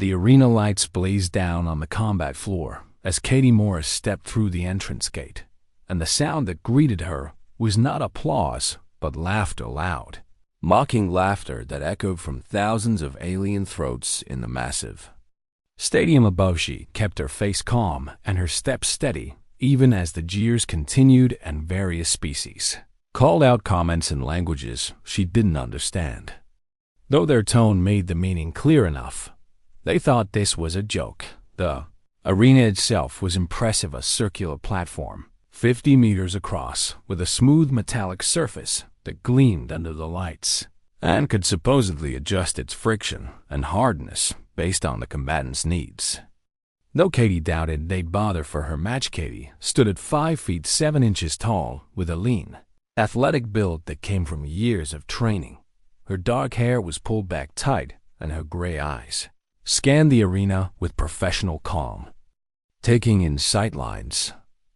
The arena lights blazed down on the combat floor as Katie Morris stepped through the entrance gate, and the sound that greeted her was not applause, but laughter loud. Mocking laughter that echoed from thousands of alien throats in the massive stadium above. She kept her face calm and her steps steady, even as the jeers continued and various species called out comments in languages she didn't understand. Though their tone made the meaning clear enough, they thought this was a joke. The arena itself was impressive, a circular platform, 50 meters across, with a smooth metallic surface that gleamed under the lights, and could supposedly adjust its friction and hardness based on the combatants' needs. Though Katie doubted they'd bother for her match, Katie stood at 5 feet 7 inches tall with a lean, athletic build that came from years of training. Her dark hair was pulled back tight, and her gray eyes scanned the arena with professional calm, taking in sightlines,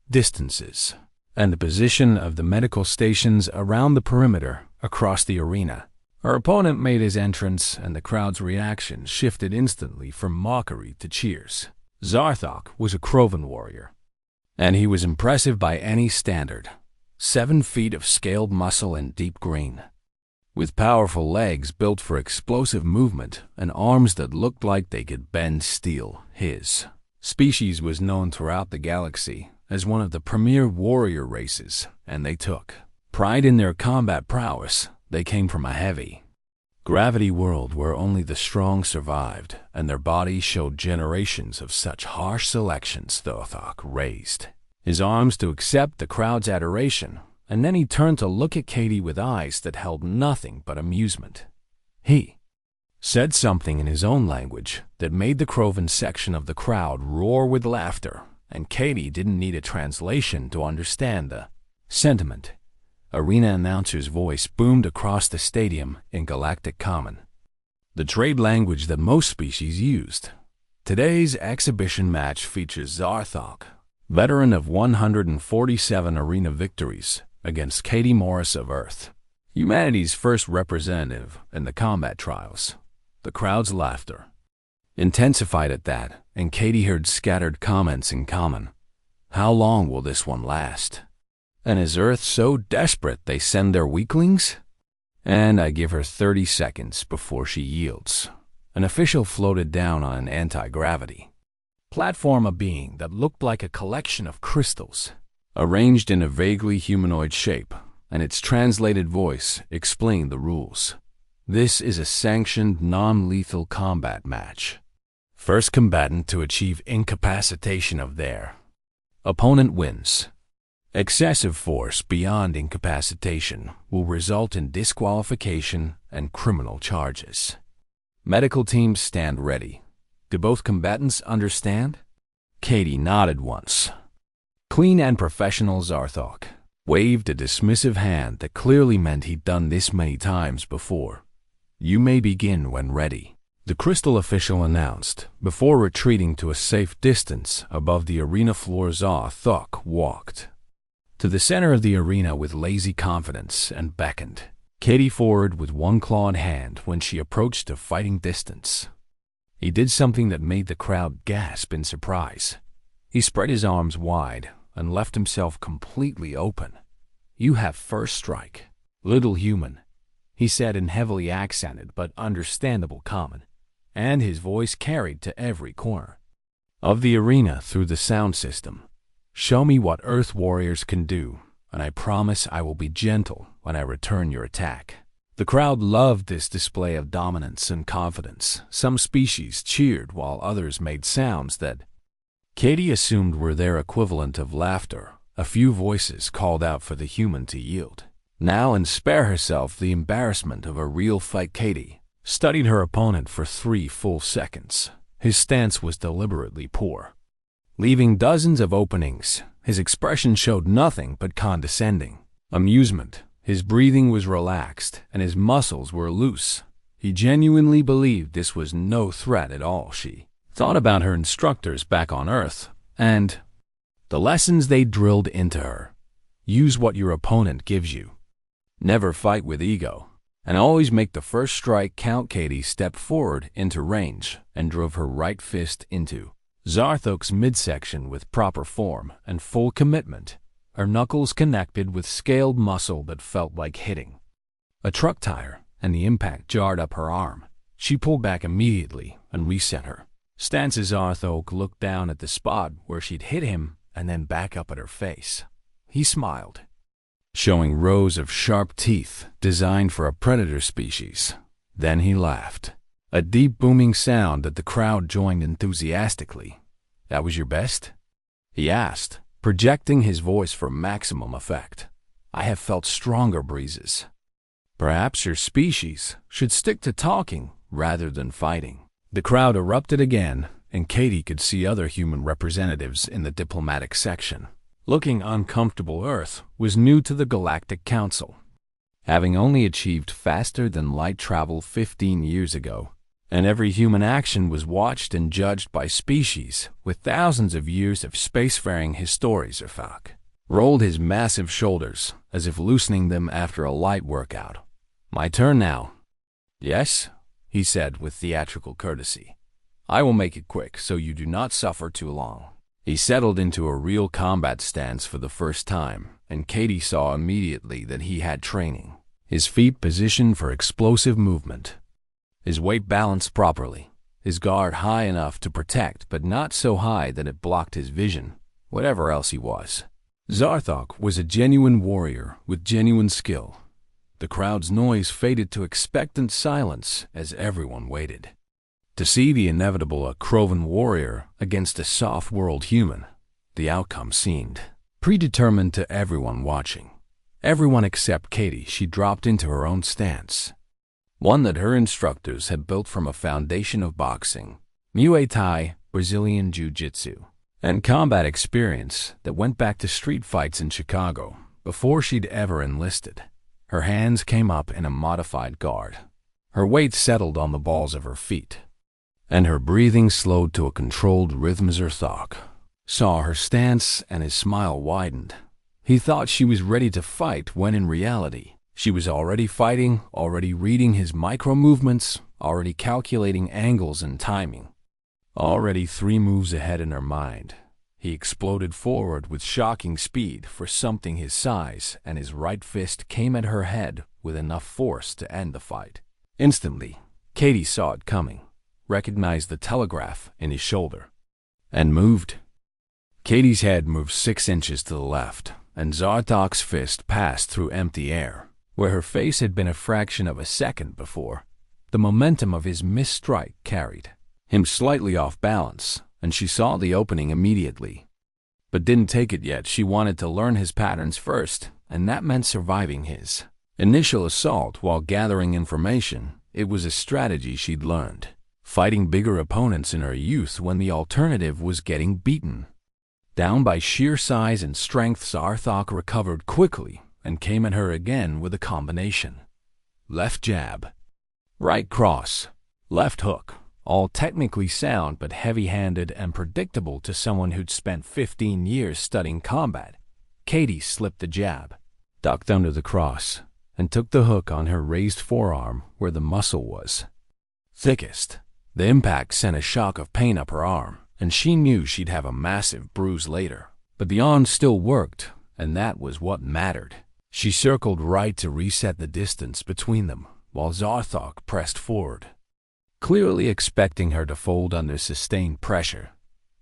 distances, and the position of the medical stations around the perimeter across the arena. Her opponent made his entrance, and the crowd's reaction shifted instantly from mockery to cheers. Zarthok was a Krovan warrior, and he was impressive by any standard. 7 feet of scaled muscle and deep green, with powerful legs built for explosive movement and arms that looked like they could bend steel. His species was known throughout the galaxy as one of the premier warrior races, and they took pride in their combat prowess. They came from a heavy gravity world where only the strong survived, and their bodies showed generations of such harsh selections. Zarthok raised his arms to accept the crowd's adoration, and then he turned to look at Katie with eyes that held nothing but amusement. He said something in his own language that made the Krovan section of the crowd roar with laughter, and Katie didn't need a translation to understand the sentiment. Arena announcer's voice boomed across the stadium in Galactic Common, the trade language that most species used. Today's exhibition match features Zarthok, veteran of 147 arena victories, against Katie Morris of Earth, humanity's first representative in the combat trials. The crowd's laughter intensified at that, and Katie heard scattered comments in common. How long will this one last? And is Earth so desperate they send their weaklings? And I give her 30 seconds before she yields. An official floated down on an anti-gravity platform, a being that looked like a collection of crystals, arranged in a vaguely humanoid shape, and its translated voice explained the rules. This is a sanctioned, non-lethal combat match. First combatant to achieve incapacitation of their opponent wins. Excessive force beyond incapacitation will result in disqualification and criminal charges. Medical teams stand ready. Do both combatants understand? Katie nodded once. Clean and professional Zarthok waved a dismissive hand that clearly meant he'd done this many times before. You may begin when ready, the crystal official announced, before retreating to a safe distance above the arena floor. Zarthok walked to the center of the arena with lazy confidence and beckoned Katie forward with one clawed hand when she approached to fighting distance. He did something that made the crowd gasp in surprise. He spread his arms wide and left himself completely open. You have first strike, little human, he said in heavily accented but understandable common, and his voice carried to every corner of the arena through the sound system. Show me what Earth warriors can do, and I promise I will be gentle when I return your attack. The crowd loved this display of dominance and confidence. Some species cheered while others made sounds that Katie assumed were their equivalent of laughter. A few voices called out for the human to yield now and spare herself the embarrassment of a real fight. Katie studied her opponent for 3 full seconds. His stance was deliberately poor, leaving dozens of openings. His expression showed nothing but condescending amusement. His breathing was relaxed, and his muscles were loose. He genuinely believed this was no threat at all. She thought about her instructors back on Earth, and the lessons they drilled into her. Use what your opponent gives you. Never fight with ego. And always make the first strike count. Katie stepped forward into range and drove her right fist into Zarthok's midsection with proper form and full commitment. Her knuckles connected with scaled muscle that felt like hitting a truck tire, and the impact jarred up her arm. She pulled back immediately and reset her stance as Zarthok looked down at the spot where she'd hit him and then back up at her face. He smiled, showing rows of sharp teeth designed for a predator species. Then he laughed, a deep booming sound that the crowd joined enthusiastically. "That was your best?" he asked, projecting his voice for maximum effect. "I have felt stronger breezes." "Perhaps your species should stick to talking rather than fighting." The crowd erupted again, and Katie could see other human representatives in the diplomatic section. Looking uncomfortable, Earth was new to the Galactic Council, having only achieved faster-than-light travel 15 years ago, and every human action was watched and judged by species with thousands of years of spacefaring. Histories. Arthak rolled his massive shoulders as if loosening them after a light workout. "My turn now." "Yes," he said with theatrical courtesy. "I will make it quick so you do not suffer too long." He settled into a real combat stance for the first time, and Katie saw immediately that he had training. His feet positioned for explosive movement, his weight balanced properly, his guard high enough to protect but not so high that it blocked his vision, whatever else he was. Zarthok was a genuine warrior with genuine skill. The crowd's noise faded to expectant silence as everyone waited to see the inevitable, a Krovan warrior against a soft-world human. The outcome seemed predetermined to everyone watching. Everyone except Katie. She dropped into her own stance, one that her instructors had built from a foundation of boxing, Muay Thai, Brazilian Jiu-Jitsu, and combat experience that went back to street fights in Chicago before she'd ever enlisted. Her hands came up in a modified guard. Her weight settled on the balls of her feet, and her breathing slowed to a controlled rhythm. Zarthok saw her stance and his smile widened. He thought she was ready to fight when in reality, she was already fighting, already reading his micro-movements, already calculating angles and timing, already 3 moves ahead in her mind. He exploded forward with shocking speed for something his size, and his right fist came at her head with enough force to end the fight. Instantly, Katie saw it coming, recognized the telegraph in his shoulder, and moved. Katie's head moved 6 inches to the left, and Zarthok's fist passed through empty air, where her face had been a fraction of a second before. The momentum of his missed strike carried him slightly off balance, and she saw the opening immediately, but didn't take it yet. She wanted to learn his patterns first, and that meant surviving his initial assault while gathering information. It was a strategy she'd learned, fighting bigger opponents in her youth when the alternative was getting beaten down by sheer size and strength. Zarthok recovered quickly and came at her again with a combination: left jab, right cross, left hook, all technically sound but heavy-handed and predictable to someone who'd spent 15 years studying combat. Katie slipped the jab, ducked under the cross, and took the hook on her raised forearm where the muscle was thickest. The impact sent a shock of pain up her arm, and she knew she'd have a massive bruise later. But the arm still worked, and that was what mattered. She circled right to reset the distance between them, while Zarthok pressed forward, clearly expecting her to fold under sustained pressure.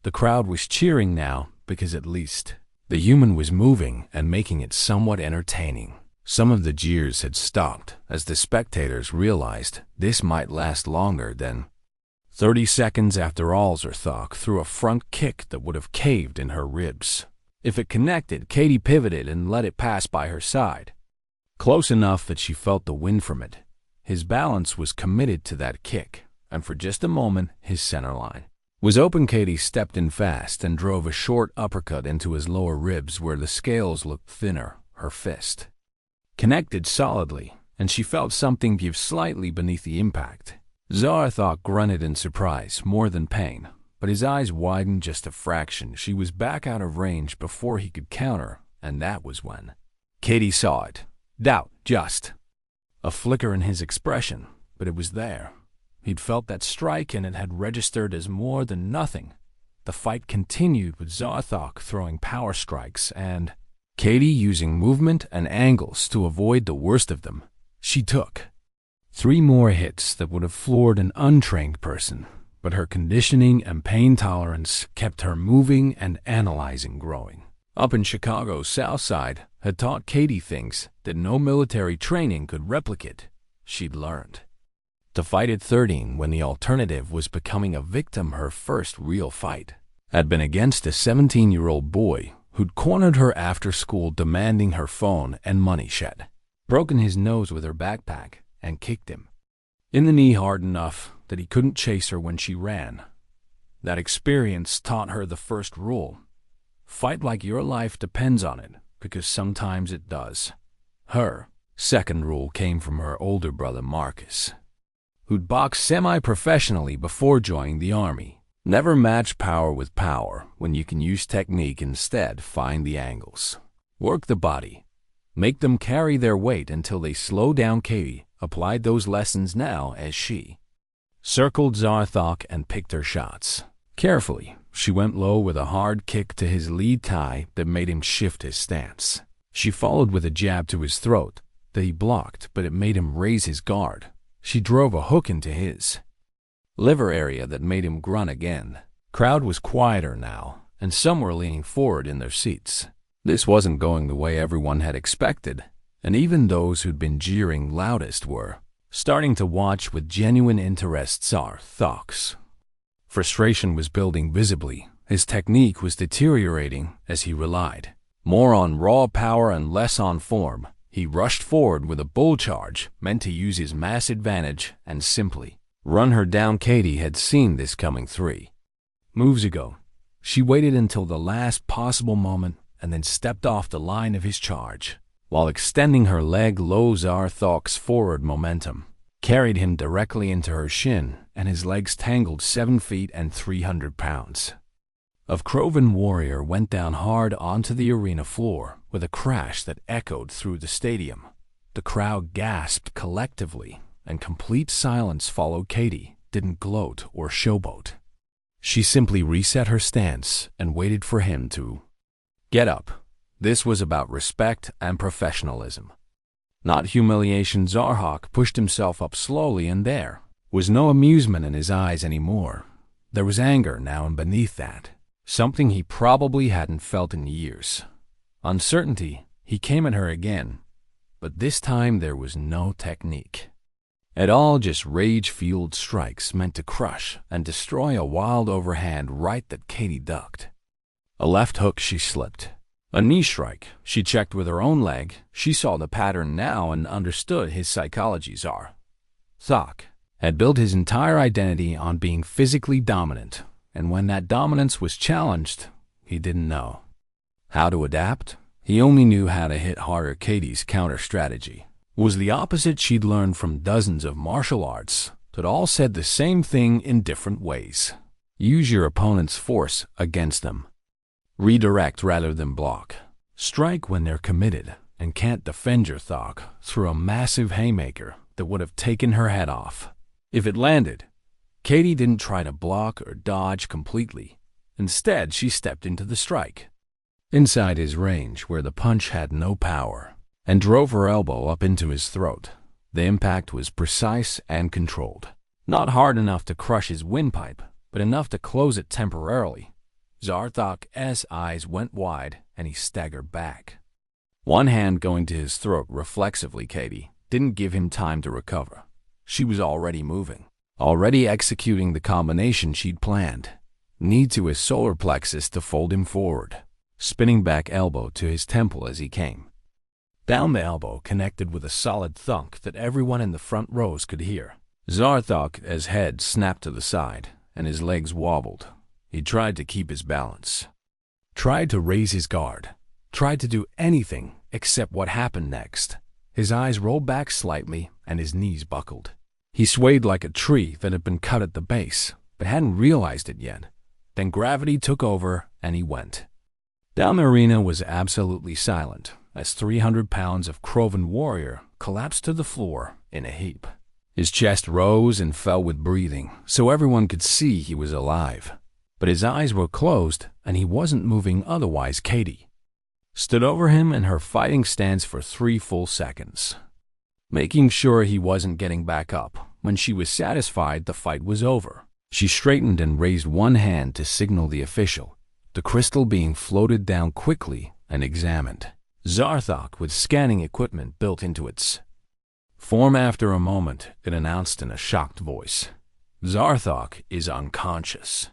The crowd was cheering now because at least the human was moving and making it somewhat entertaining. Some of the jeers had stopped as the spectators realized this might last longer than 30 seconds. After all, Zarthok threw a front kick that would have caved in her ribs. If it connected, Katie pivoted and let it pass by her side, close enough that she felt the wind from it. His balance was committed to that kick, and for just a moment, his center line was open. Katie stepped in fast and drove a short uppercut into his lower ribs where the scales looked thinner. Her fist connected solidly, and she felt something give slightly beneath the impact. Zarthok grunted in surprise more than pain, but his eyes widened just a fraction. She was back out of range before he could counter, and that was when Katie saw it. Doubt, just A flicker in his expression, but it was there. He'd felt that strike and it had registered as more than nothing. The fight continued with Zarthok throwing power strikes and Katie using movement and angles to avoid the worst of them. She took 3 more hits that would have floored an untrained person, but her conditioning and pain tolerance kept her moving and analyzing growing. Up in Chicago's South Side had taught Katie things that no military training could replicate. She'd learned to fight at 13 when the alternative was becoming a victim. Her first real fight had been against a 17-year-old boy who'd cornered her after school demanding her phone and money. She'd broken his nose with her backpack and kicked him in the knee hard enough that he couldn't chase her when she ran. That experience taught her the first rule: fight like your life depends on it, because sometimes it does. Her second rule came from her older brother Marcus, who'd boxed semi-professionally before joining the army. Never match power with power when you can use technique instead. Find the angles, work the body, make them carry their weight until they slow down. Katie applied those lessons now as she circled Zarthok and picked her shots. Carefully, she went low with a hard kick to his lead thigh that made him shift his stance. She followed with a jab to his throat that he blocked, but it made him raise his guard. She drove a hook into his liver area that made him grunt again. Crowd was quieter now, and some were leaning forward in their seats. This wasn't going the way everyone had expected, and even those who'd been jeering loudest were starting to watch with genuine interest. Zarthok's frustration was building visibly. His technique was deteriorating as he relied more on raw power and less on form. He rushed forward with a bull charge meant to use his mass advantage and simply run her down. Katie had seen this coming 3 moves ago. She waited until the last possible moment and then stepped off the line of his charge. While extending her leg low, Zarthok's forward momentum carried him directly into her shin, and his legs tangled 7 feet and 300 pounds of Krovan warrior went down hard onto the arena floor with a crash that echoed through the stadium. The crowd gasped collectively, and complete silence followed. Katie didn't gloat or showboat. She simply reset her stance and waited for him to get up. This was about respect and professionalism, not humiliation. Zarthok pushed himself up slowly, and there was no amusement in his eyes anymore. There was anger now, and beneath that, something he probably hadn't felt in years. Uncertainty. He came at her again, but this time there was no technique at all, just rage-fueled strikes meant to crush and destroy. A wild overhand right that Katie ducked. A left hook she slipped. A knee strike she checked with her own leg. She saw the pattern now and understood his psychology. Zarthok had built his entire identity on being physically dominant, and when that dominance was challenged, he didn't know how to adapt. He only knew how to hit harder. Katie's counter strategy was the opposite. She'd learned from dozens of martial arts that all said the same thing in different ways. Use your opponent's force against them. Redirect rather than block. Strike when they're committed and can't defend. Zarthok threw a massive haymaker that would have taken her head off if it landed. Katie didn't try to block or dodge completely. Instead, she stepped into the strike inside his range where the punch had no power and drove her elbow up into his throat. The impact was precise and controlled. Not hard enough to crush his windpipe, but enough to close it temporarily. Zarthok's eyes went wide and he staggered back, one hand going to his throat reflexively. Katie didn't give him time to recover. She was already moving, already executing the combination she'd planned. Knee to his solar plexus to fold him forward, spinning back elbow to his temple as he came down. The elbow connected with a solid thunk that everyone in the front rows could hear. Zarthok's head snapped to the side and his legs wobbled. He tried to keep his balance, tried to raise his guard, tried to do anything except what happened next. His eyes rolled back slightly and his knees buckled. He swayed like a tree that had been cut at the base, but hadn't realized it yet. Then gravity took over and he went down. The arena was absolutely silent as 300 pounds of Krovan warrior collapsed to the floor in a heap. His chest rose and fell with breathing, so everyone could see he was alive. But his eyes were closed, and he wasn't moving. Otherwise, Katie stood over him in her fighting stance for 3 full seconds, making sure he wasn't getting back up. When she was satisfied the fight was over, she straightened and raised one hand to signal the official. The crystal being floated down quickly and examined. Zarthok with scanning equipment built into its form. After a moment, it announced in a shocked voice, "Zarthok is unconscious.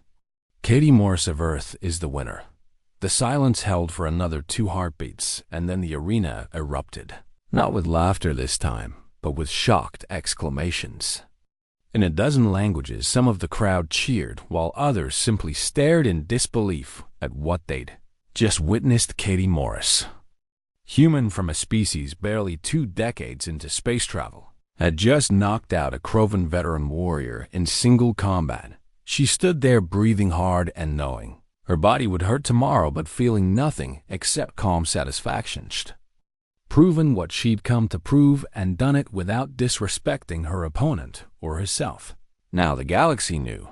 Katie Morse of Earth is the winner." The silence held for another 2 heartbeats, and then the arena erupted. Not with laughter this time, but with shocked exclamations. In a dozen languages, some of the crowd cheered, while others simply stared in disbelief at what they'd just witnessed. Katie Morse, human from a species barely 2 decades into space travel, had just knocked out a Krovan veteran warrior in single combat. She stood there breathing hard and knowing her body would hurt tomorrow, but feeling nothing except calm satisfaction. She'd proven what she'd come to prove, and done it without disrespecting her opponent or herself. Now the galaxy knew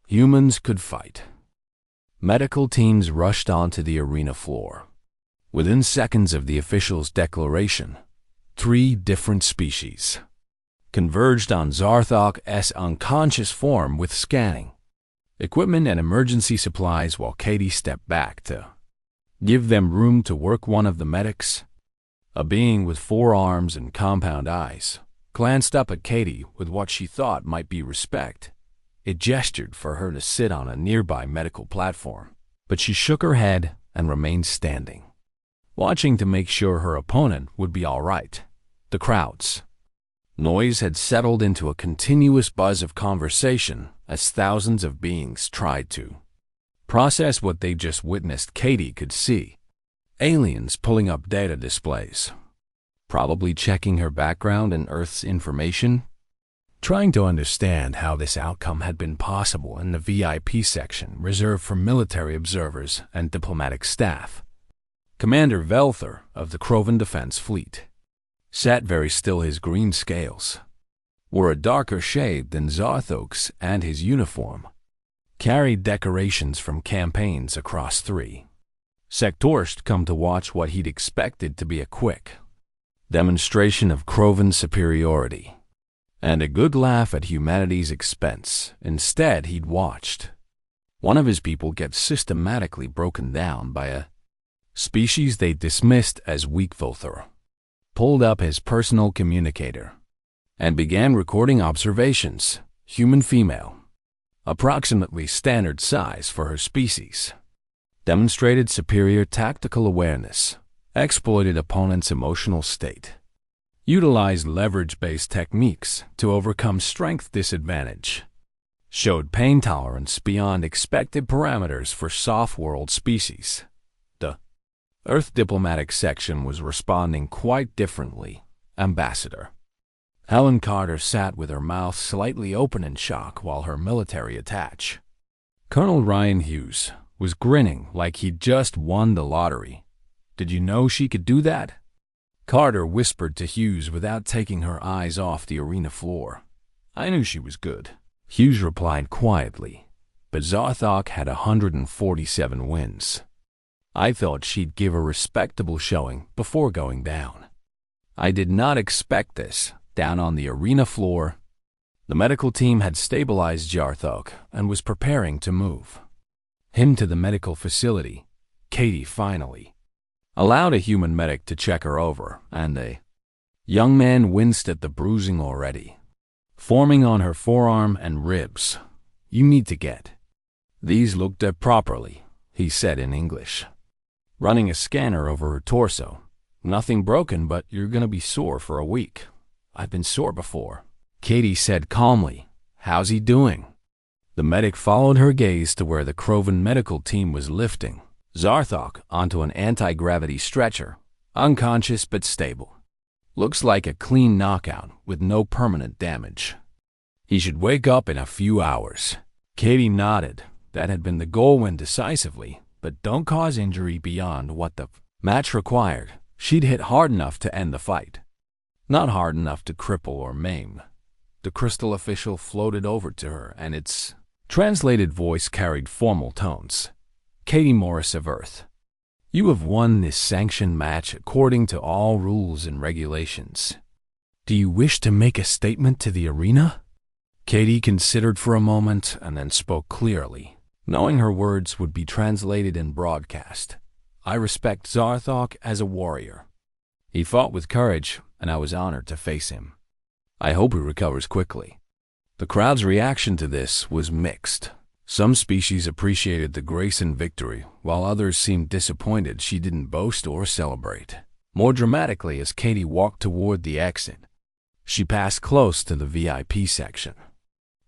humans could fight. Medical teams rushed onto the arena floor. Within seconds of the official's declaration, 3 different species converged on Zarthok's unconscious form with scanning equipment and emergency supplies, while Katie stepped back to give them room to work. One of the medics, a being with 4 arms and compound eyes, glanced up at Katie with what she thought might be respect. It gestured for her to sit on a nearby medical platform, but she shook her head and remained standing, watching to make sure her opponent would be all right. The crowd's noise had settled into a continuous buzz of conversation as thousands of beings tried to process what they just witnessed. Katie could see aliens pulling up data displays, probably checking her background and Earth's information, trying to understand how this outcome had been possible. In the VIP section reserved for military observers and diplomatic staff, Commander Velther of the Krovan Defense Fleet sat very still. His green scales were a darker shade than Zarthok's, and his uniform carried decorations from campaigns across 3 sectors. Come to watch what he'd expected to be a quick demonstration of Krovan superiority and a good laugh at humanity's expense. Instead, he'd watched one of his people get systematically broken down by a species they dismissed as weak. Velther pulled up his personal communicator and began recording observations. Human female, approximately standard size for her species, demonstrated superior tactical awareness, exploited opponent's emotional state, utilized leverage-based techniques to overcome strength disadvantage, showed pain tolerance beyond expected parameters for soft-world species. The Earth diplomatic section was responding quite differently. Ambassador Helen Carter sat with her mouth slightly open in shock, while her military attach, Colonel Ryan Hughes, was grinning like he'd just won the lottery. "Did you know she could do that?" Carter whispered to Hughes without taking her eyes off the arena floor. "I knew she was good," Hughes replied quietly, "but Zarthok had 147 wins. I thought she'd give a respectable showing before going down. I did not expect this." Down on the arena floor, the medical team had stabilized Zarthok and was preparing to move him to the medical facility. Katie finally allowed a human medic to check her over, and a young man winced at the bruising already forming on her forearm and ribs. "You need to get these looked at properly," he said in English, running a scanner over her torso. "Nothing broken, but you're gonna be sore for a week." "I've been sore before," Katie said calmly. "How's he doing?" The medic followed her gaze to where the Krovan medical team was lifting Zarthok onto an anti-gravity stretcher, unconscious but stable. "Looks like a clean knockout with no permanent damage. He should wake up in a few hours." Katie nodded. That had been the goal. Win decisively, but don't cause injury beyond what the match required. She'd hit hard enough to end the fight. Not hard enough to cripple or maim. The crystal official floated over to her, and its translated voice carried formal tones. Katie Morris of Earth, you have won this sanctioned match according to all rules and regulations. Do you wish to make a statement to the arena? Katie considered for a moment and then spoke clearly, knowing her words would be translated and broadcast. I respect Zarthok as a warrior. He fought with courage, and I was honored to face him. I hope he recovers quickly. The crowd's reaction to this was mixed. Some species appreciated the grace and victory, while others seemed disappointed she didn't boast or celebrate. More dramatically, as Katie walked toward the exit, she passed close to the VIP section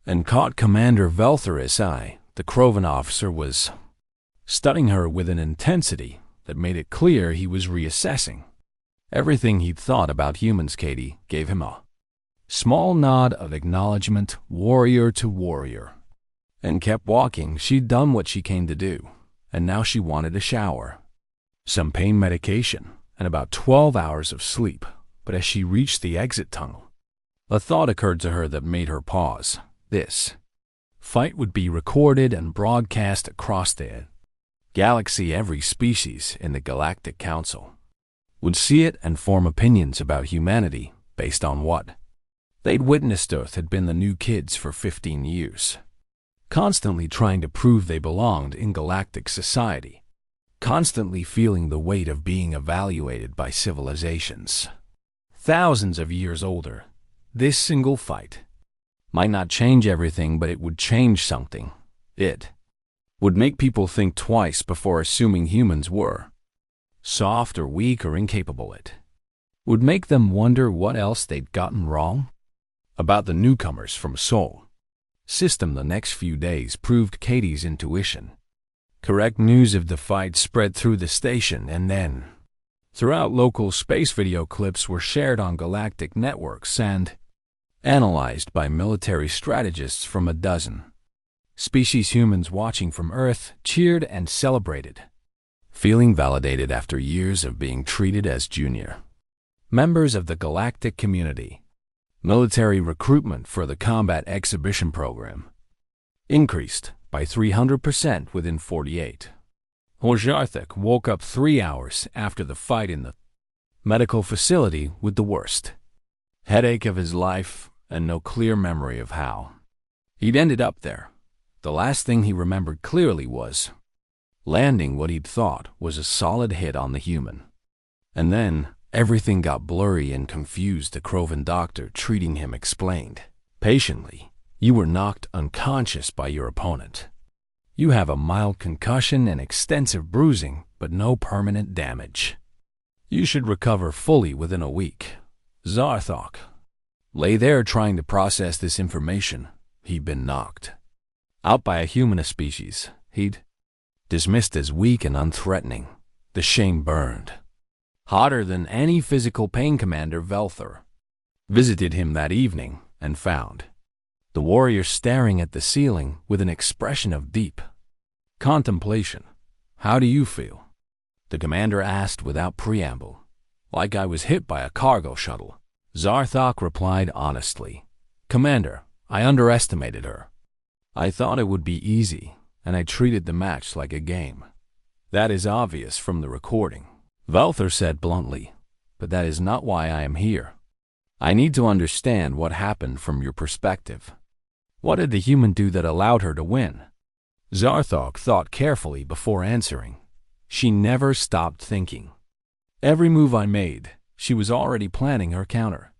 and caught Commander Velther's eye. The Krovan officer was studying her with an intensity that made it clear he was reassessing everything he'd thought about humans. Katie gave him a small nod of acknowledgement, warrior to warrior, and kept walking. She'd done what she came to do, and now she wanted a shower, some pain medication, and about 12 hours of sleep. But as she reached the exit tunnel, a thought occurred to her that made her pause. This fight would be recorded and broadcast across the galaxy. Every species in the Galactic Council would see it and form opinions about humanity based on what they'd witnessed. Earth had been the new kids for 15 years, constantly trying to prove they belonged in galactic society, constantly feeling the weight of being evaluated by civilizations thousands of years older. This single fight might not change everything, but it would change something. It would make people think twice before assuming humans were soft or weak or incapable. It would make them wonder what else they'd gotten wrong about the newcomers from Sol system. The next few days proved Katie's intuition. Correct news of the fight spread through the station, and then throughout local space. Video clips were shared on galactic networks and analyzed by military strategists from a dozen species. Humans watching from Earth cheered and celebrated, feeling validated after years of being treated as junior members of the galactic community. Military recruitment for the combat exhibition program increased by 300% within 48. Zarthok woke up 3 hours after the fight in the medical facility with the worst headache of his life and no clear memory of how he'd ended up there. The last thing he remembered clearly was landing what he'd thought was a solid hit on the human. And then everything got blurry and confused. The Krovan doctor treating him explained patiently, "You were knocked unconscious by your opponent. You have a mild concussion and extensive bruising, but no permanent damage. You should recover fully within a week." Zarthok lay there trying to process this information. He'd been knocked out by a human species he'd dismissed as weak and unthreatening. The shame burned hotter than any physical pain. Commander Velther visited him that evening and found the warrior staring at the ceiling with an expression of deep contemplation. "How do you feel?" the commander asked without preamble. "Like I was hit by a cargo shuttle." Zarthok replied honestly, "Commander, I underestimated her. I thought it would be easy, and I treated the match like a game." "That is obvious from the recording," Velther said bluntly, "but that is not why I am here. I need to understand what happened from your perspective. What did the human do that allowed her to win?" Zarthok thought carefully before answering. "She never stopped thinking. Every move I made, she was already planning her counter.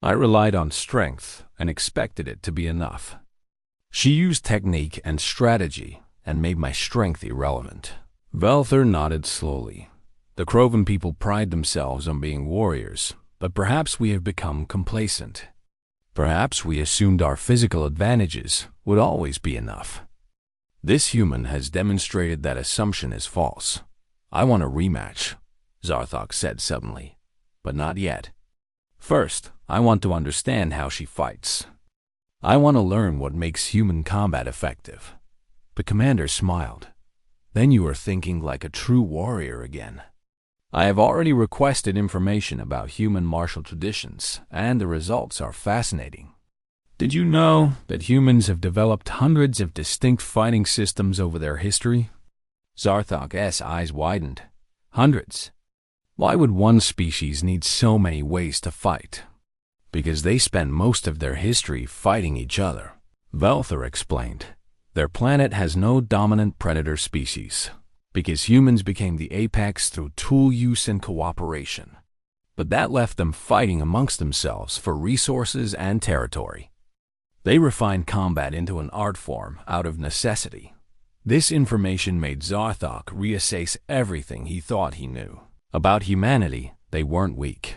I relied on strength and expected it to be enough. She used technique and strategy and made my strength irrelevant." Velther nodded slowly. "The Krovan people pride themselves on being warriors, but perhaps we have become complacent. Perhaps we assumed our physical advantages would always be enough. This human has demonstrated that assumption is false. I want a rematch," Zarthok said suddenly, "but not yet. First, I want to understand how she fights. I want to learn what makes human combat effective." The commander smiled. "Then you are thinking like a true warrior again." I have already requested information about human martial traditions, and the results are fascinating. Did you know that humans have developed hundreds of distinct fighting systems over their history? Zarthok's eyes widened. Hundreds. Why would one species need so many ways to fight? Because they spent most of their history fighting each other. Velther explained. Their planet has no dominant predator species, because humans became the apex through tool use and cooperation. But that left them fighting amongst themselves for resources and territory. They refined combat into an art form out of necessity. This information made Zarthok reassess everything he thought he knew. About humanity, they weren't weak.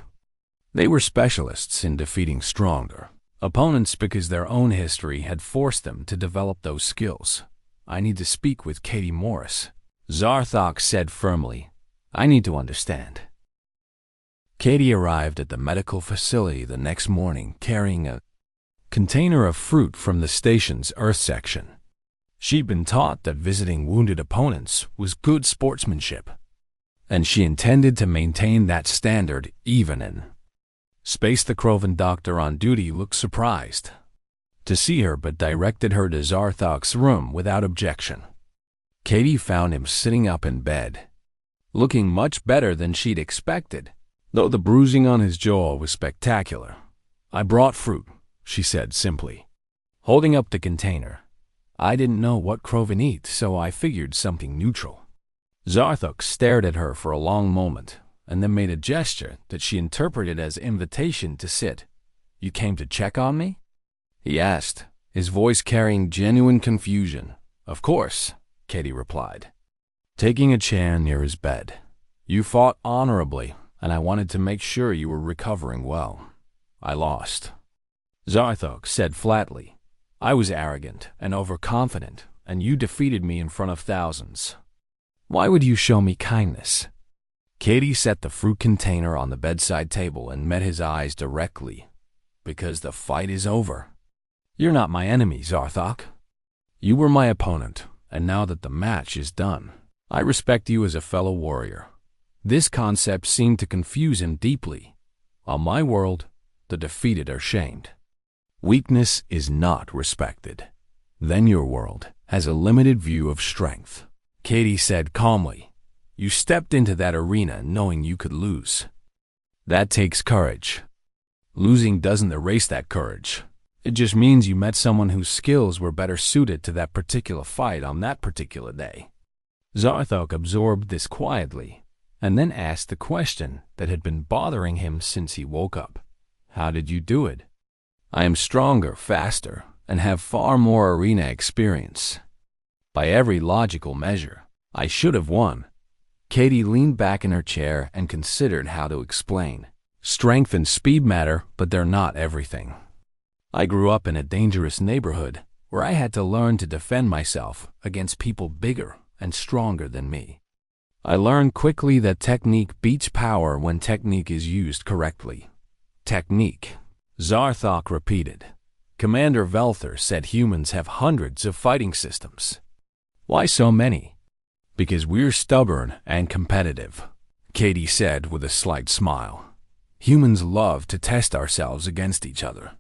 They were specialists in defeating stronger opponents because their own history had forced them to develop those skills. I need to speak with Katie Morris, Zarthok said firmly. I need to understand. Katie arrived at the medical facility the next morning carrying a container of fruit from the station's Earth section. She'd been taught that visiting wounded opponents was good sportsmanship, and she intended to maintain that standard even in space. The Krovan doctor on duty looked surprised to see her but directed her to Zarthok's room without objection. Katie found him sitting up in bed, looking much better than she'd expected, though the bruising on his jaw was spectacular. I brought fruit, she said simply, holding up the container. I didn't know what Krovan eat, so I figured something neutral. Zarthok stared at her for a long moment, and then made a gesture that she interpreted as invitation to sit. You came to check on me? He asked, his voice carrying genuine confusion. Of course, Katie replied, taking a chair near his bed. You fought honorably, and I wanted to make sure you were recovering well. I lost, Zarthok said flatly. I was arrogant and overconfident, and you defeated me in front of thousands. Why would you show me kindness? Katie set the fruit container on the bedside table and met his eyes directly. Because the fight is over. You're not my enemy, Zarthok. You were my opponent, and now that the match is done, I respect you as a fellow warrior. This concept seemed to confuse him deeply. On my world, the defeated are shamed. Weakness is not respected. Then your world has a limited view of strength. Katie said calmly, you stepped into that arena knowing you could lose. That takes courage. Losing doesn't erase that courage. It just means you met someone whose skills were better suited to that particular fight on that particular day. Zarthok absorbed this quietly, and then asked the question that had been bothering him since he woke up. How did you do it? I am stronger, faster, and have far more arena experience. By every logical measure, I should have won. Katie leaned back in her chair and considered how to explain. Strength and speed matter, but they're not everything. I grew up in a dangerous neighborhood where I had to learn to defend myself against people bigger and stronger than me. I learned quickly that technique beats power when technique is used correctly. Technique, Zarthok repeated. Commander Velther said humans have hundreds of fighting systems. Why so many? Because we're stubborn and competitive, Katie said with a slight smile. Humans love to test ourselves against each other.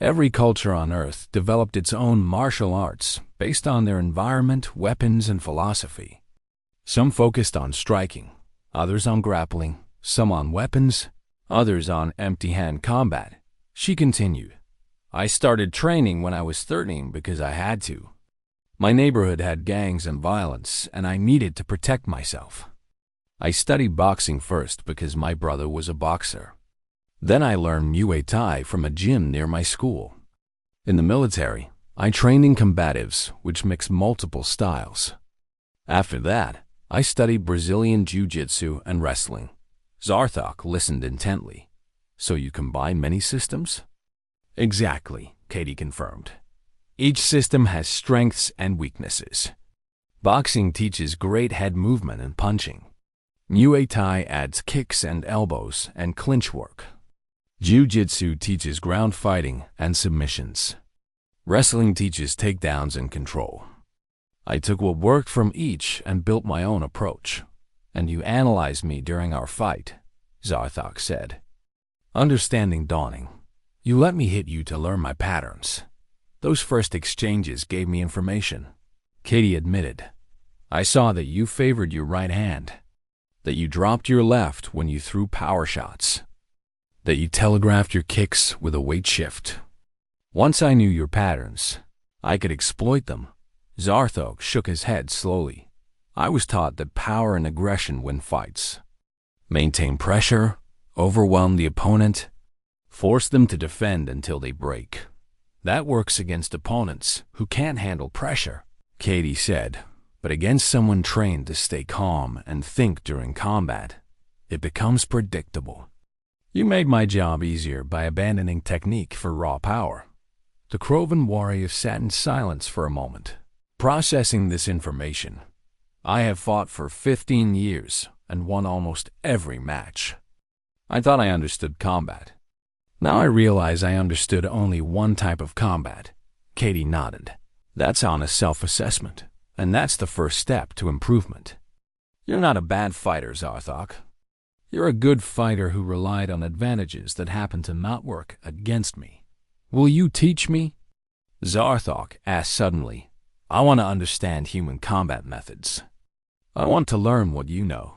Every culture on Earth developed its own martial arts based on their environment, weapons, and philosophy. Some focused on striking, others on grappling, some on weapons, others on empty-hand combat. She continued, I started training when I was 13 because I had to. My neighborhood had gangs and violence, and I needed to protect myself. I studied boxing first because my brother was a boxer. Then I learned Muay Thai from a gym near my school. In the military, I trained in combatives, which mix multiple styles. After that, I studied Brazilian Jiu-Jitsu and wrestling. Zarthok listened intently. So you combine many systems? Exactly, Katie confirmed. Each system has strengths and weaknesses. Boxing teaches great head movement and punching. Muay Thai adds kicks and elbows and clinch work. Jiu-Jitsu teaches ground fighting and submissions. Wrestling teaches takedowns and control. I took what worked from each and built my own approach. and you analyzed me during our fight, Zarthok said. Understanding dawning. You let me hit you to learn my patterns. Those first exchanges gave me information. Katie admitted. I saw that you favored your right hand, that you dropped your left when you threw power shots, that you telegraphed your kicks with a weight shift. Once I knew your patterns, I could exploit them. Zarthok shook his head slowly. I was taught that power and aggression win fights. Maintain pressure, overwhelm the opponent, force them to defend until they break. That works against opponents who can't handle pressure, Katie said, but against someone trained to stay calm and think during combat, it becomes predictable. You made my job easier by abandoning technique for raw power. The Krovan warrior sat in silence for a moment, processing this information. I have fought for 15 years and won almost every match. I thought I understood combat. Now I realize I understood only one type of combat. Katie nodded. That's honest self-assessment, and that's the first step to improvement. You're not a bad fighter, Zarthok. You're a good fighter who relied on advantages that happened to not work against me. Will you teach me? Zarthok asked suddenly. I want to understand human combat methods. I want to learn what you know.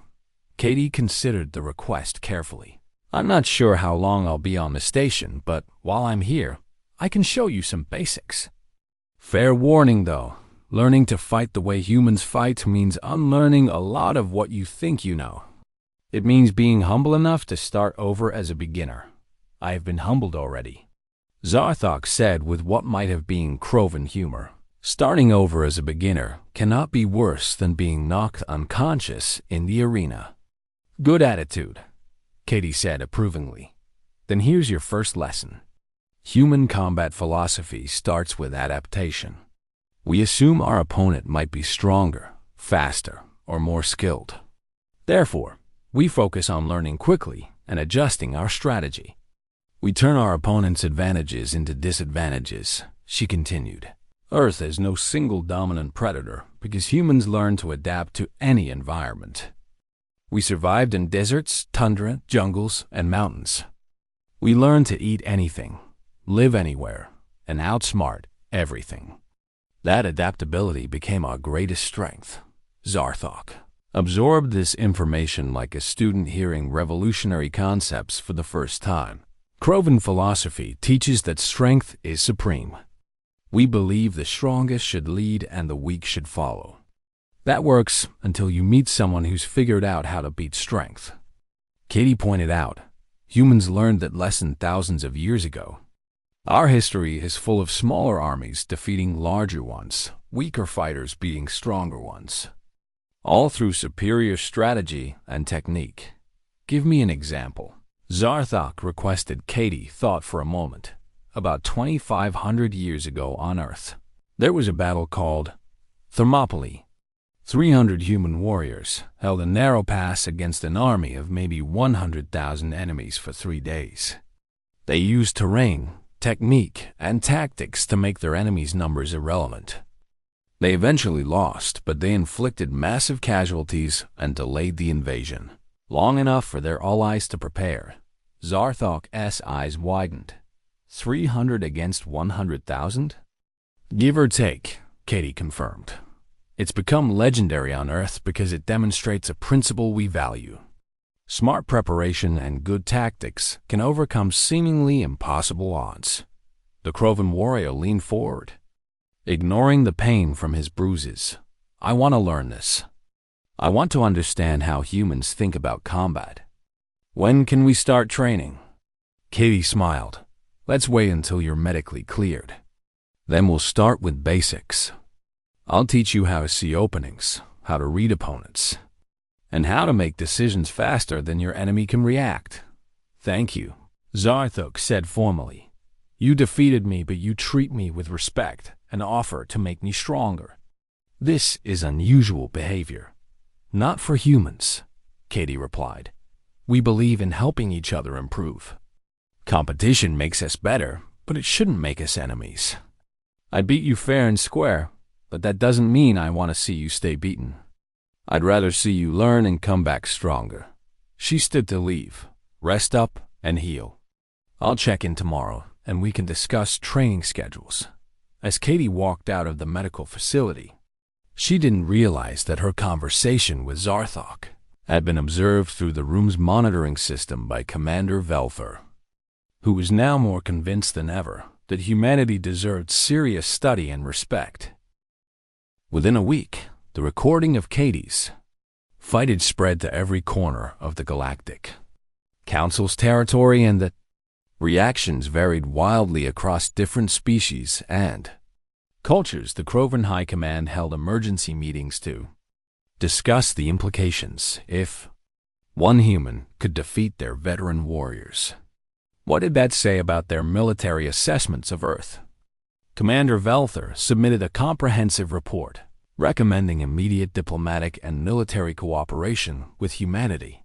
Katie considered the request carefully. I'm not sure how long I'll be on the station, but while I'm here, I can show you some basics. Fair warning, though. Learning to fight the way humans fight means unlearning a lot of what you think you know. It means being humble enough to start over as a beginner. I have been humbled already. Zarthok said with what might have been Krovan humor. Starting over as a beginner cannot be worse than being knocked unconscious in the arena. Good attitude, Katie said approvingly. Then here's your first lesson. Human combat philosophy starts with adaptation. We assume our opponent might be stronger, faster, or more skilled. Therefore, we focus on learning quickly and adjusting our strategy. We turn our opponent's advantages into disadvantages, she continued. Earth has no single dominant predator because humans learn to adapt to any environment. We survived in deserts, tundra, jungles, and mountains. We learned to eat anything, live anywhere, and outsmart everything. That adaptability became our greatest strength. Zarthok absorbed this information like a student hearing revolutionary concepts for the first time. Krovan philosophy teaches that strength is supreme. We believe the strongest should lead and the weak should follow. That works until you meet someone who's figured out how to beat strength. Katie pointed out, humans learned that lesson thousands of years ago. Our history is full of smaller armies defeating larger ones, weaker fighters beating stronger ones. All through superior strategy and technique. Give me an example. Zarthok requested. Katie thought for a moment. About 2,500 years ago on Earth, there was a battle called Thermopylae. 300 human warriors held a narrow pass against an army of maybe 100,000 enemies for 3 days. They used terrain, technique, and tactics to make their enemies' numbers irrelevant. They eventually lost, but they inflicted massive casualties and delayed the invasion, long enough for their allies to prepare. Zarthok's eyes widened. 300 against 100,000? Give or take, Katie confirmed. It's become legendary on Earth because it demonstrates a principle we value. Smart preparation and good tactics can overcome seemingly impossible odds. The Krovan warrior leaned forward, ignoring the pain from his bruises. I want to learn this. I want to understand how humans think about combat. When can we start training? Katie smiled. Let's wait until you're medically cleared. Then we'll start with basics. I'll teach you how to see openings, how to read opponents, and how to make decisions faster than your enemy can react. Thank you, Zarthok said formally. You defeated me, but you treat me with respect and offer to make me stronger. This is unusual behavior. Not for humans, Katie replied. We believe in helping each other improve. Competition makes us better, but it shouldn't make us enemies. I beat you fair and square, but that doesn't mean I want to see you stay beaten. I'd rather see you learn and come back stronger. She stood to leave. Rest up and heal. I'll check in tomorrow, and we can discuss training schedules. As Katie walked out of the medical facility, she didn't realize that her conversation with Zarthok had been observed through the room's monitoring system by Commander Velfer, who was now more convinced than ever that humanity deserved serious study and respect. Within a week, the recording of Katie's fight had spread to every corner of the Galactic Council's territory, and the reactions varied wildly across different species and cultures. The Krovan High Command held emergency meetings to discuss the implications if one human could defeat their veteran warriors. What did that say about their military assessments of Earth? Commander Velther submitted a comprehensive report recommending immediate diplomatic and military cooperation with humanity.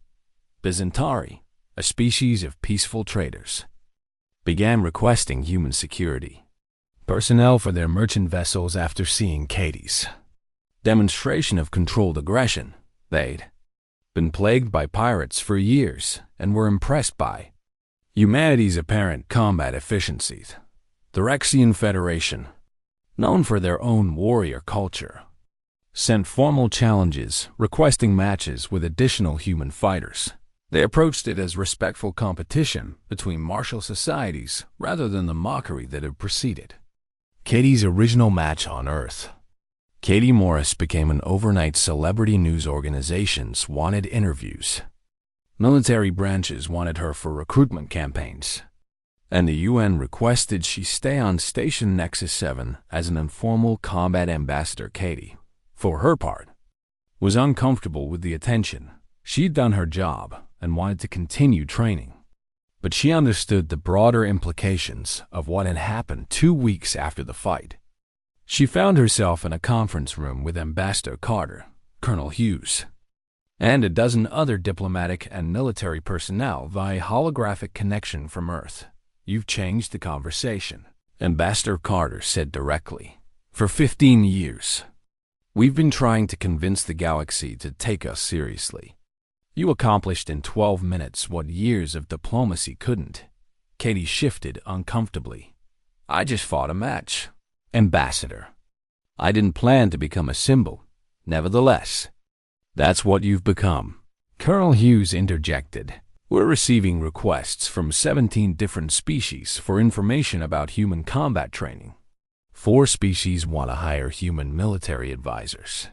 Byzantari, a species of peaceful traders, began requesting human security personnel for their merchant vessels after seeing Katie's demonstration of controlled aggression. They'd been plagued by pirates for years and were impressed by humanity's apparent combat efficiencies. The Rexian Federation, known for their own warrior culture, sent formal challenges requesting matches with additional human fighters. They approached it as respectful competition between martial societies rather than the mockery that had preceded Katie's original match on Earth. Katie Morris became an overnight celebrity. News organizations wanted interviews. Military branches wanted her for recruitment campaigns. And the UN requested she stay on Station Nexus 7 as an informal combat ambassador. Katie, for her part, was uncomfortable with the attention. She'd done her job and wanted to continue training. But she understood the broader implications of what had happened 2 weeks after the fight. She found herself in a conference room with Ambassador Carter, Colonel Hughes, and a dozen other diplomatic and military personnel via holographic connection from Earth. "You've changed the conversation," Ambassador Carter said directly. "For 15 years, we've been trying to convince the galaxy to take us seriously. You accomplished in 12 minutes what years of diplomacy couldn't." Katie shifted uncomfortably. "I just fought a match, Ambassador. I didn't plan to become a symbol. Nevertheless, that's what you've become." Colonel Hughes interjected. "We're receiving requests from 17 different species for information about human combat training. 4 species want to hire human military advisors.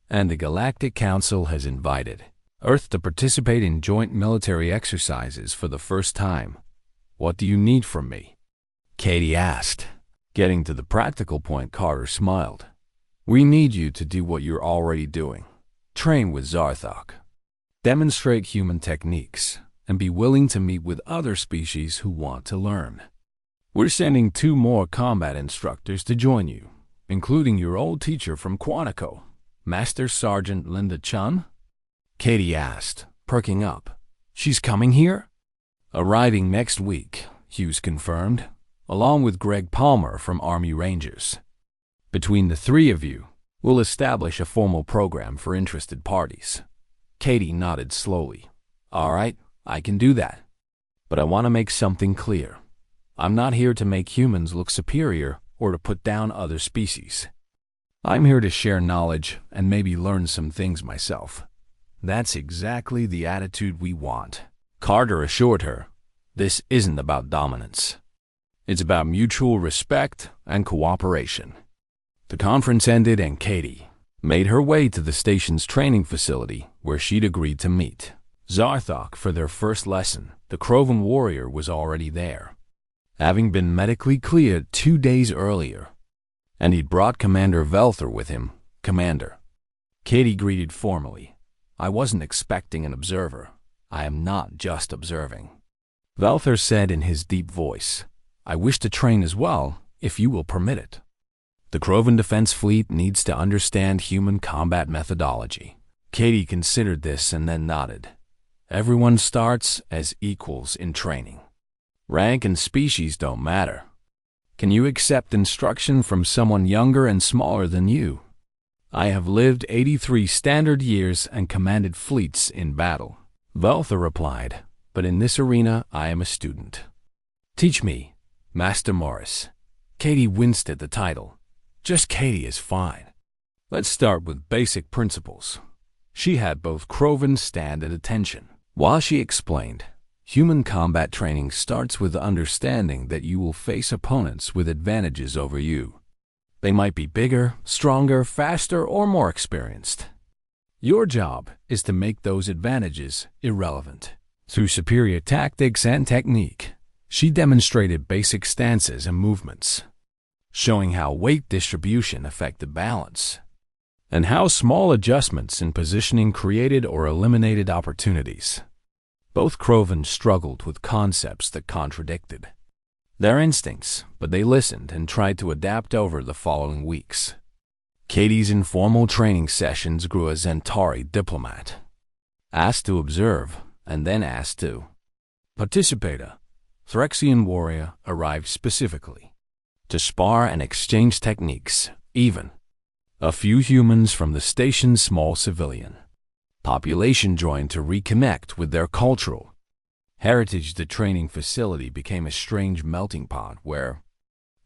And the Galactic Council has invited Earth to participate in joint military exercises for the first time. What do you need from me?" Katie asked. Getting to the practical point, Carter smiled. "We need you to do what you're already doing. Train with Zarthok. Demonstrate human techniques, and be willing to meet with other species who want to learn. We're sending 2 more combat instructors to join you, including your old teacher from Quantico, Master Sergeant Linda Chun." Katie asked, perking up. "She's coming here?" "Arriving next week," Hughes confirmed, along with Greg Palmer from Army Rangers. "Between the 3 of you, we'll establish a formal program for interested parties." Katie nodded slowly. "All right, I can do that. But I want to make something clear. I'm not here to make humans look superior or to put down other species. I'm here to share knowledge and maybe learn some things myself." "That's exactly the attitude we want," Carter assured her. "This isn't about dominance. It's about mutual respect and cooperation." The conference ended and Katie made her way to the station's training facility where she'd agreed to meet Zarthok for their first lesson. The Krovan warrior was already there, having been medically cleared 2 days earlier, and he'd brought Commander Velther with him. "Commander." Katie greeted formally. "I wasn't expecting an observer. I am not just observing," Velther said in his deep voice. "I wish to train as well, if you will permit it. The Krovan Defense Fleet needs to understand human combat methodology." Katie considered this and then nodded. "Everyone starts as equals in training. Rank and species don't matter. Can you accept instruction from someone younger and smaller than you?" I have lived 83 standard years and commanded fleets in battle. Veltha replied, but in this arena I am a student. Teach me, Master Morris. Katie winced at the title. Just Katie is fine. Let's start with basic principles. She had both Croven stand at attention. While she explained, human combat training starts with the understanding that you will face opponents with advantages over you. They might be bigger, stronger, faster, or more experienced. Your job is to make those advantages irrelevant. Through superior tactics and technique, she demonstrated basic stances and movements, showing how weight distribution affected balance, and how small adjustments in positioning created or eliminated opportunities. Both Croven struggled with concepts that contradicted their instincts, but they listened and tried to adapt over the following weeks. Katie's informal training sessions grew as Centauri diplomat, asked to observe, and then asked to participate. A Threxian warrior arrived specifically to spar and exchange techniques. Even a few humans from the station's small civilian population joined to reconnect with their cultural heritage. The training facility became a strange melting pot where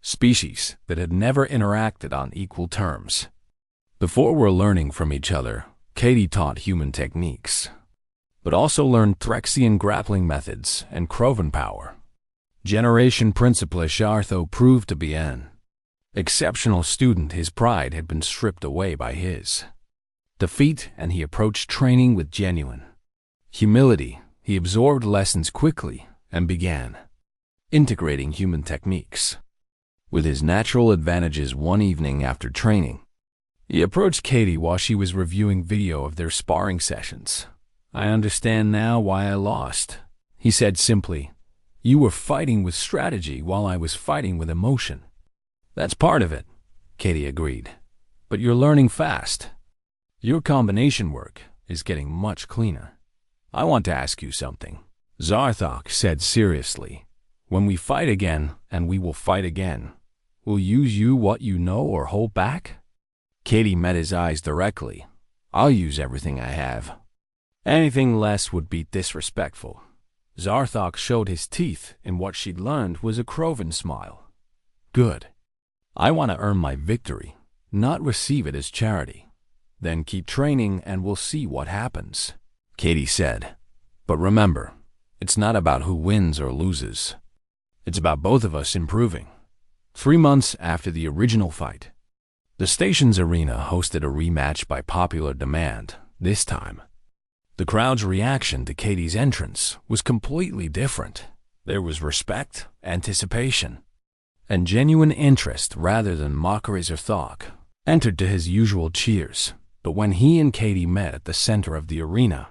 species that had never interacted on equal terms before were learning from each other. Katie taught human techniques, but also learned Threxian grappling methods and Croven power generation principles. Shartho proved to be an exceptional student. His pride had been stripped away by his defeat, and he approached training with genuine humility. He absorbed lessons quickly and began integrating human techniques with his natural advantages. One evening after training, he approached Katie while she was reviewing video of their sparring sessions. I understand now why I lost, he said simply. You were fighting with strategy while I was fighting with emotion. That's part of it, Katie agreed. But you're learning fast. Your combination work is getting much cleaner. I want to ask you something, Zarthok said seriously. When we fight again, and we will fight again, will you use what you know or hold back? Katie met his eyes directly. I'll use everything I have. Anything less would be disrespectful. Zarthok showed his teeth, and what she'd learned was a Croven smile. Good. I want to earn my victory, not receive it as charity. Then keep training and we'll see what happens, Katie said. But remember, it's not about who wins or loses. It's about both of us improving. 3 months after the original fight, the station's arena hosted a rematch by popular demand. This time, the crowd's reaction to Katie's entrance was completely different. There was respect, anticipation, and genuine interest rather than mockery. Zarthok entered to his usual cheers, but when he and Katie met at the center of the arena,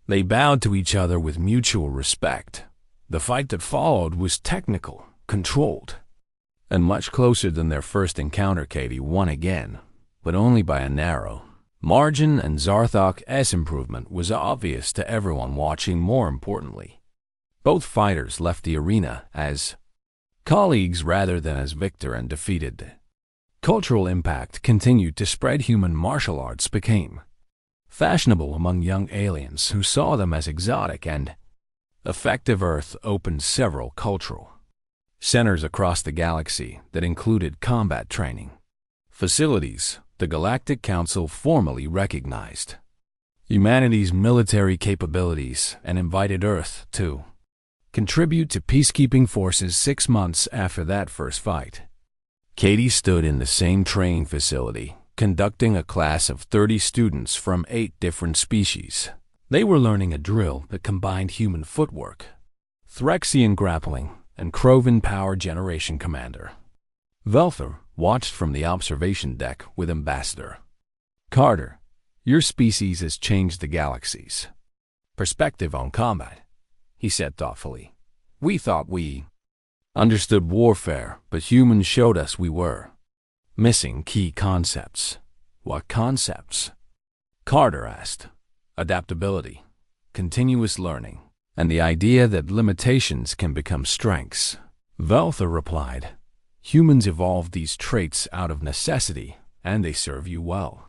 they bowed to each other with mutual respect. The fight that followed was technical, controlled, and much closer than their first encounter. Katie won again, but only by a narrow margin, and Zarthok's improvement was obvious to everyone watching. More importantly, both fighters left the arena as colleagues rather than as victor and defeated. Cultural impact continued to spread. Human martial arts became fashionable among young aliens who saw them as exotic and effective. Earth opened several cultural centers across the galaxy that included combat training facilities. The Galactic Council formally recognized humanity's military capabilities and invited Earth to contribute to peacekeeping forces. 6 months after that first fight, Katie stood in the same training facility, conducting a class of 30 students from 8 different species. They were learning a drill that combined human footwork, Threxian grappling, and Croven power generation. Commander Veltha watched from the observation deck with Ambassador Carter. Your species has changed the galaxy's perspective on combat, he said thoughtfully. We thought we understood warfare, but humans showed us we were missing key concepts. What concepts? Carter asked. Adaptability, continuous learning, and the idea that limitations can become strengths. Veltha replied. Humans evolved these traits out of necessity, and they serve you well.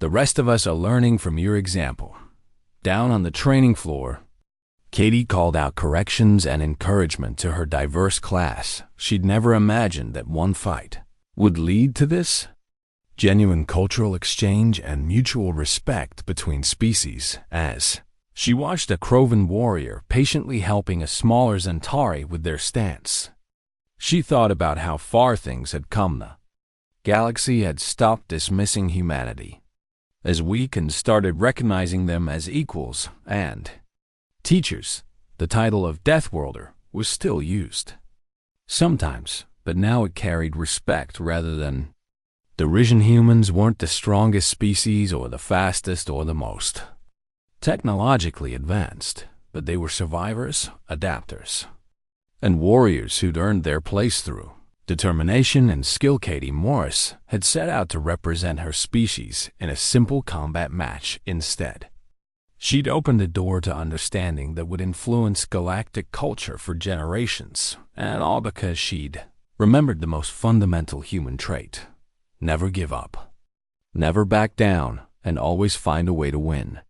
The rest of us are learning from your example. Down on the training floor, Katie called out corrections and encouragement to her diverse class. She'd never imagined that one fight would lead to this. Genuine cultural exchange and mutual respect between species as she watched a Krovan warrior patiently helping a smaller Centauri with their stance. She thought about how far things had come. The galaxy had stopped dismissing humanity as weak and started recognizing them as equals and teachers. The title of Death Worlder was still used sometimes, but now it carried respect rather than derision. Humans weren't the strongest species or the fastest or the most technologically advanced, but they were survivors, adapters, and warriors who'd earned their place through determination and skill. Katie Morris had set out to represent her species in a simple combat match instead. She'd opened a door to understanding that would influence galactic culture for generations, and all because she'd remembered the most fundamental human trait: never give up, never back down, and always find a way to win.